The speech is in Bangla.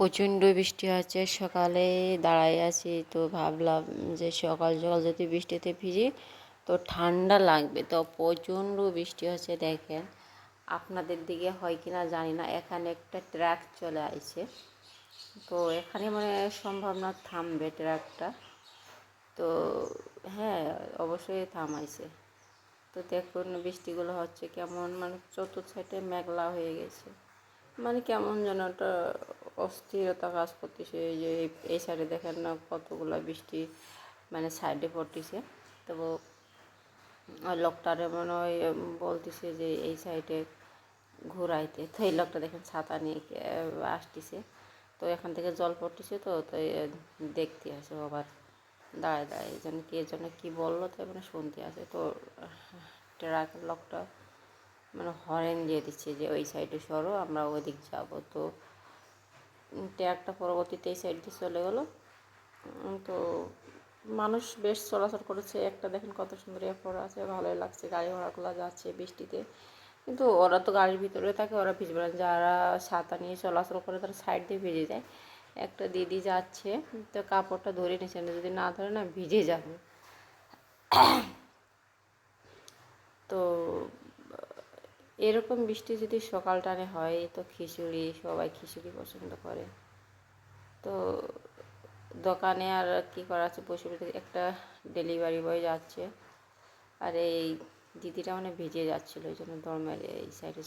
প্রচণ্ড বৃষ্টি হচ্ছে, সকালে দাঁড়াই আছি তো ভাবলাম যে সকাল সকাল যদি বৃষ্টিতে ভিজি তো ঠান্ডা লাগবে। তো প্রচণ্ড বৃষ্টি হচ্ছে, দেখেন আপনাদের দিকে হয় কি না জানি না, এখানে একটা ট্রাক চলে আসছে। তো এখানে মানে সম্ভব না থামবে ট্রাকটা। তো হ্যাঁ, অবশ্যই থামাইছে। তো দেখুন বৃষ্টিগুলো হচ্ছে কেমন, মানে চতুর্থ সাইডে মেঘলা হয়ে গেছে, মানে কেমন যেন একটা অস্থিরতা কাজ করতেছে। এই যে এই সাইডে দেখেন না কতগুলো বৃষ্টি মানে সাইডে পড়তেছে। তো লোকটারে মনে হয় বলতেছে যে এই সাইডে ঘুরাইতে। তো এই লোকটা দেখেন ছাতা নিয়ে আসতেছে। তো এখান থেকে জল পড়তেছে, তো তো দেখতে আসে আবার দাঁড়ায় দাঁড়ায় যেন কে যেন কী বললো, তাই মানে শুনতে আসে। তো ট্রাকের লোকটা মানে হরেন দিয়ে দিচ্ছে যে ওই সাইডে সরো, আমরা ওইদিক যাবো। তো ট্রাকটা পরবর্তীতে এই সাইড দিয়ে চলে গেলো। তো মানুষ বেশ চলাচল করেছে, একটা দেখেন কত সুন্দর এরপর আছে, ভালোই লাগছে, গাড়ি ঘোড়াগুলো যাচ্ছে বৃষ্টিতে। কিন্তু ওরা তো গাড়ির ভিতরে থাকে, ওরা ভিজবে না। যারা ছাতা নিয়ে চলাচল করে তারা সাইড দিয়ে ভিজে যায়। একটা দিদি যাচ্ছে, তো কাপড়টা ধরে নিচ্ছে, যদি না ধরে না ভিজে যাবে। তো এরকম বৃষ্টি যদি সকাল টানে হয় তো খিচুড়ি, সবাই খিচুড়ি পছন্দ করে। তো দোকানে আর কী করা আছে, বসে বসে একটা ডেলিভারি বয় যাচ্ছে, আর এই দিদিটা মানে ভিজে যাচ্ছিলো, ওই জন্য দৌড় মেরে এই সাইডে